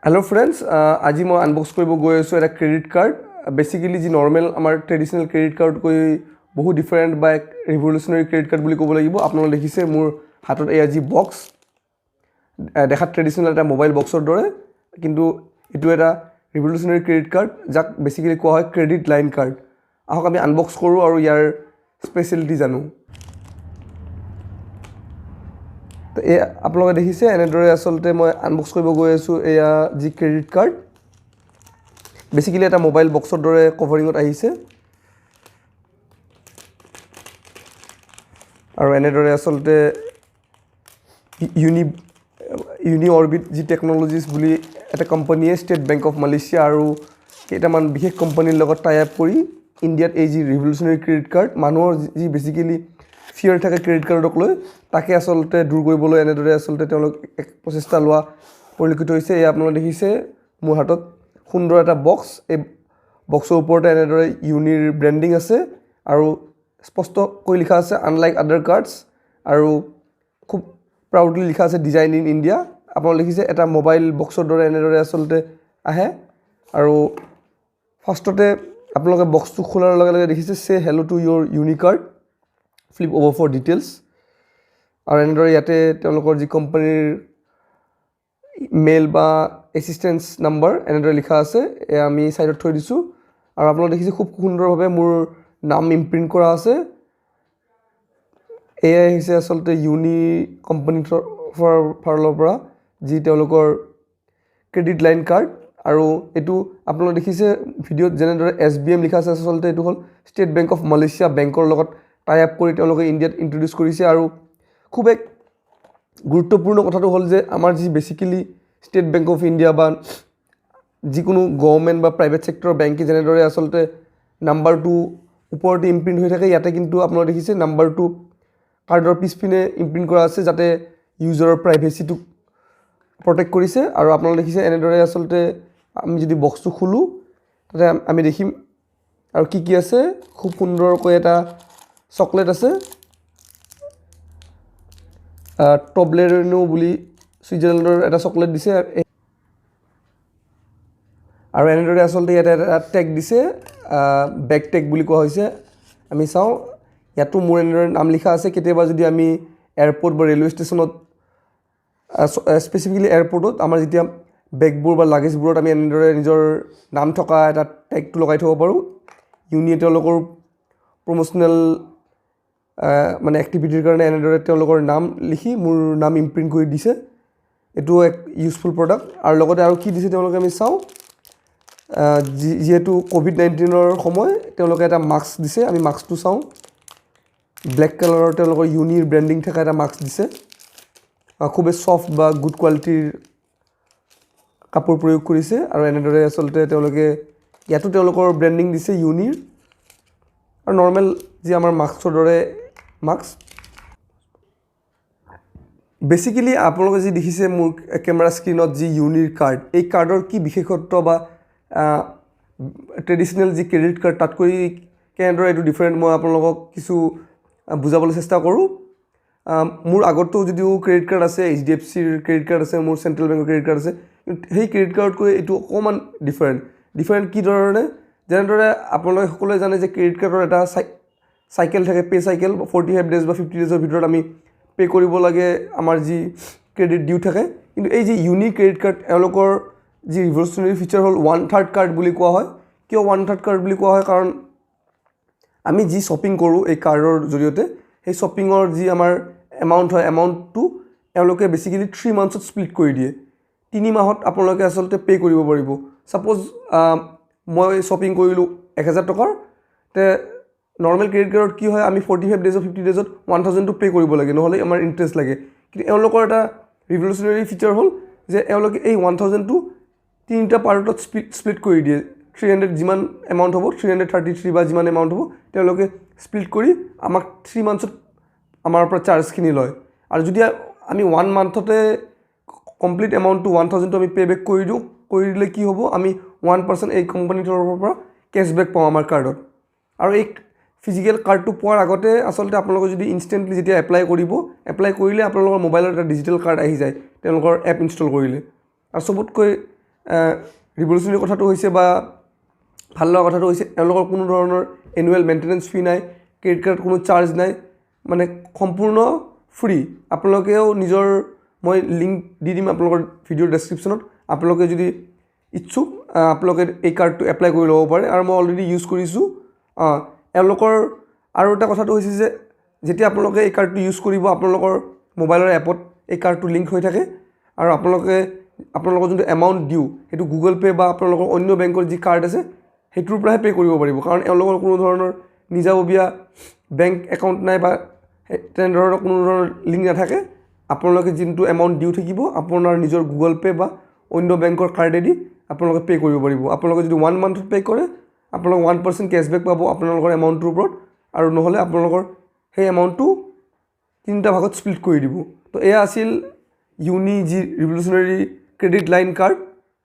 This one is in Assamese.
Hello friends, আজি মই আনবক্স কৰিব গৈ আছো এটা ক্ৰেডিট কাৰ্ড বেসিক্যালি যি নৰমাল আমাৰ ট্ৰেডিশনাল ক্ৰেডিট কাৰ্ড কৈ বহু ডিফাৰেন্ট বা ৰিভলিউশনাৰী ক্ৰেডিট কাৰ্ড বুলি ক'ব লাগিব আপোনালোকে দেখিছে মোৰ হাতত এই আজি বক্স দেখাত ট্ৰেডিশনাল এটা মোবাইল বক্সৰ দৰে কিন্তু এটো এটা ৰিভলিউশনাৰী ক্ৰেডিট কাৰ্ড যাক বেসিক্যালি কোৱা হয় ক্ৰেডিট লাইন কাৰ্ড আহক আমি আনবক্স কৰো আৰু ইয়াৰ স্পেশালিটি জানো তো এই আপোনালোকে দেখিছে এনেদৰে আসলতে মই আনবক্স কৰিব গৈ আছো এয়া জি ক্ৰেডিট কাৰ্ড বেসিক্যালি এটা মোবাইল বক্সৰ দৰে কভাৰিঙত আহিছে আৰু এনেদৰে আসলতে ইউনি অৰবিট জি টেকনলজিজ বুলি এটা কোম্পানীয়ে ষ্টেট বেংক অফ মালয়েছিয়া আৰু কেইটামান বিশেষ কোম্পানীৰ লগত টাই আপ কৰি ইণ্ডিয়াত এই জি ৰিভলিউশনাৰী ক্ৰেডিট কাৰ্ড মানুহৰ যি বেসিক্যালি ফিয়াৰ থাকে ক্ৰেডিট কাৰ্ডক লৈ তাকে আসলতে দূৰ কৰিবলৈ এনেদৰে আসলতে তেওঁলোক এক প্ৰচেষ্টা লোৱা পৰিলক্ষিত হৈছে এই আপোনালোকে দেখিছে মোৰ হাতত সুন্দৰ এটা বক্স এই বক্সৰ ওপৰতে এনেদৰে ইউনিৰ ব্ৰ্যান্ডিং আছে আৰু স্পষ্ট কৈ লিখা আছে আনলাইক আদাৰ কাৰ্ডছ আৰু খুব প্ৰাউডলি লিখা আছে ডিজাইন ইন ইণ্ডিয়া আপোনালোকে দেখিছে এটা মোবাইল বক্সৰ দৰে এনেদৰে আসলতে আহে আৰু ফাৰ্ষ্টতে আপোনালোকে বক্সটো খোলাৰ লগে লগে দেখিছে সে hello to your uni card flip over for details আৰু এনেদৰে ইয়াতে তেওঁলোকৰ যি কোম্পানীৰ মেইল বা এসিস্টেন্স নাম্বাৰ এনেদৰে লিখা আছে আমি সাইডত থৈ দিছো আৰু আপোনালোকে দেখিছে খুব সুন্দৰভাৱে মোৰ নাম ইমপ্ৰিন্ট কৰা আছে এয়া হৈছে আসলতে ইউনি কোম্পানীৰ ফালৰ পৰা যি তেওঁলোকৰ ক্ৰেডিট লাইন কাৰ্ড আৰু এটো আপোনালোকে দেখিছে ভিডিঅ'ত যেনেদৰে SBM লিখা আছে আসলতে এটো হল ষ্টেট বেংক অফ মালয়েছিয়া বেংকৰ লগত টাই আপ কৰি তেওঁলোকে ইণ্ডিয়াত ইন্ট্ৰোডিউস কৰিছে আৰু খুব এক গুৰুত্বপূৰ্ণ কথাটো হল যে আমাৰ যি basically state bank of India বা যিকোনো গভৰ্নমেণ্ট বা প্ৰাইভেট সেক্টৰৰ বেংকে যেনেদৰে আসলতে নাম্বাৰটো ওপৰতে ইমপ্ৰিন্ট হৈ থাকে ইয়াতে কিন্তু আপোনালোকে দেখিছে নাম্বাৰটো কাৰ্ডৰ পিছপিনে ইমপ্ৰিন্ট কৰা আছে যাতে ইউজাৰৰ প্ৰাইভেচিটো প্ৰটেক্ট কৰিছে আৰু আপোনালোকে দেখিছে এনেদৰে আসলতে আমি যদি বক্সটো খুলো তাতে আমি দেখিম আৰু কি আছে খুব সুন্দৰকৈ এটা চকলেট আছে টবলেৰনো বুলি সুইজাৰলেণ্ডৰ এটা চকলেট দিছে আৰু এনেদৰে আসলতে ইয়াতে এটা টেগ দিছে বেক টেগ বুলি কোৱা হৈছে আমি চাও ইয়াতো মোৰ এনেদৰে নাম লিখা আছে কেতিয়াবা যদি আমি এয়াৰপোৰ্ট বা ৰেলৱে ষ্টেচনত স্পেসিফিক্যালি এয়াৰপোৰ্টত আমাৰ যেতিয়া বেগবোৰ বা লাগেজবোৰত আমি এনেদৰে নিজৰ নাম থকা এটা টেগটো লগাই থব পাৰো ইউনিয়ে তেওঁলোকৰ প্ৰমোশনাল মানে এক্টিভিটিৰ কাৰণে এনেদৰে তেওঁলোকৰ নাম লিখি মোৰ নাম ইমপ্ৰিন্ট কৰি দিছে এটো এক ইউজফুল প্ৰডাক্ট আৰু লগতে আৰু কি দিছে তেওঁলোকে আমি চাও যেহেতু কোভিড-19ৰ সময় তেওঁলোকে এটা মাস্ক দিছে আমি মাস্কটো চাও ব্ল্যাক কালাৰৰ তেওঁলোকৰ ইউনিৰ ব্ৰ্যান্ডিং থকা এটা মাস্ক দিছে খুব সফট বা গুড কোৱালিটিৰ কাপোৰ প্ৰয়োগ কৰিছে আৰু এনেদৰে আসলতে তেওঁলোকে ইয়াতো তেওঁলোকৰ ব্ৰ্যান্ডিং দিছে ইউনিৰ আৰু নৰ্মেল যি আমাৰ মাস্কৰ দৰে মাস্ক বেসিক্যালি আপোনালোকে যি দেখিছে মোৰ ক্যামেৰা স্ক্ৰিনত যি ইউনিৰ কাৰ্ড এই কাৰ্ডৰ কি বিশেষত্ব বা ট্ৰেডিশনাল যি ক্ৰেডিট কাৰ্ড তাতকৈ কেনেদৰে এটো ডিফাৰেন্ট মই আপোনালোকক কিছু বুজাবলৈ চেষ্টা কৰো মোৰ আগতো যদিও ক্ৰেডিট কাৰ্ড আছে HDFC ৰ ক্ৰেডিট কাৰ্ড আছে মোৰ সেন্ট্ৰেল বেংকৰ ক্ৰেডিট কাৰ্ড আছে সেই ক্ৰেডিট কাৰ্ডকৈ এটো অকমান ডিফাৰেন্ট কি ধৰণে যেনেদৰে আপোনালোকে সকলোৱে জানে যে ক্ৰেডিট কাৰ্ডৰ এটা সাইকেল থাকে পে সাইকেল 45 ডেজ বা 50 ডেজৰ ভিতৰত আমি পে কৰিব লাগে আমাৰ যি ক্ৰেডিট ডিউ থাকে কিন্তু এই যি ইউনি ক্ৰেডিট কাৰ্ড এওঁলোকৰ যি ৰিভলিউশনাৰী ফিচাৰ হল 1/3 কাৰ্ড বুলি কোৱা হয় কিয় 1/3 কাৰ্ড বুলি কোৱা হয় কাৰণ আমি যি শপিং কৰো এই কাৰ্ডৰ জৰিয়তে সেই শপিংৰ যি আমাৰ এমাউন্ট হয় এমাউন্টটো এওঁলোকে বেসিক্যালি 3 মান্থছত স্প্লিট কৰি দিয়ে 3 মাহত আপোনালোকে আসলতে পে কৰিব পাৰিব সাপোজ মই শপিং কৰিলো 1000 টকাৰ তে নৰ্মেল ক্ৰেডিট কাৰ্ডত কি হয় আমি 45 ডেজ 50 ডেজত 1000 টু পে কৰিব লাগে নহলে আমাৰ ইন্টাৰেষ্ট লাগে কিন্তু এওঁলোকৰ এটা ৰিভলিউশনাৰী ফিচাৰ হল যে এওঁলোকে এই 1000 টু তিনিটা পাৰ্টত স্প্লিট কৰি দিয়ে 300 যিমান এমাউন্ট হ'ব 333 বা যিমান এমাউন্ট হ'ব তেওঁলোকে স্প্লিট কৰি আমাক 3 মান্থছত আমাৰ পৰা চাৰ্জ খিনি লয় আৰু যদি আমি 1 মান্থতে কমপ্লিট এমাউন্ট টু 1000 টু আমি পে বেক কৰি দিলে কি হ'ব আমি 1% এই কোম্পানীৰ তৰফৰ পৰা কেশবেক পাওঁ আমাৰ কাৰ্ডত আৰু এই ফিজিক্যাল কাৰ্ডটো পোৱাৰ আগতে আসলতে আপোনালোকে যদি ইনস্ট্যান্টলি যেতিয়া এপ্লাই কৰিলে আপোনালোকৰ মোবাইলত এটা ডিজিটেল কাৰ্ড আহি যায় তেওঁলোকৰ এপ ইনষ্টল কৰিলে আৰু সবতকৈ ৰিভলিউচনাৰী কথাটো হৈছে বা ভাল লগা কথাটো হৈছে এওঁলোকৰ কোনো ধৰণৰ এনুৱেল মেইনটেনেঞ্চ ফি নাই, ক্ৰেডিট কাৰ্ড কোনো চাৰ্জ নাই, মানে সম্পূৰ্ণ ফ্ৰী। আপোনালোকেও নিজৰ মই লিংক দি দিম আপোনালোকৰ ভিডিঅ'ৰ ডেছক্ৰিপশ্যনত, আপোনালোকে যদি ইচ্ছুক আপোনালোকে এই কাৰ্ডটো এপ্লাই কৰি ল'ব পাৰে আৰু মই অলৰেডি ইউজ কৰিছোঁ। এওঁলোকৰ আৰু এটা কথাটো হৈছে যে যেতিয়া আপোনালোকে এই কাৰ্ডটো ইউজ কৰিব আপোনালোকৰ মোবাইলৰ এপত এই কাৰ্ডটো লিংক হৈ থাকে আৰু আপোনালোকৰ যোনটো এমাউণ্ট দিওঁ সেইটো গুগল পে' বা আপোনালোকৰ অন্য বেংকৰ যি কাৰ্ড আছে সেইটোৰ পৰাহে পে' কৰিব পাৰিব, কাৰণ এওঁলোকৰ কোনো ধৰণৰ নিজাববীয়া বেংক একাউণ্ট নাই বা তেনেধৰণৰ কোনো ধৰণৰ লিংক নাথাকে। আপোনালোকে যোনটো এমাউণ্ট দিও থাকিব আপোনাৰ নিজৰ গুগল পে' বা অন্য বেংকৰ কাৰ্ডেদি আপোনালোকে পে' কৰিব পাৰিব। আপোনালোকে যদি 1 মান্থত পে' কৰে আপোনালোকে 1% কেছবেক পাব আপোনালোকৰ এমাউণ্টটোৰ ওপৰত, আৰু নহ'লে আপোনালোকৰ সেই এমাউণ্টটো 3টা ভাগত স্প্লিট কৰি দিব। তো এয়া আছিল ইউনি যি ৰিভলিউচনাৰী ক্ৰেডিট লাইন কাৰ্ড।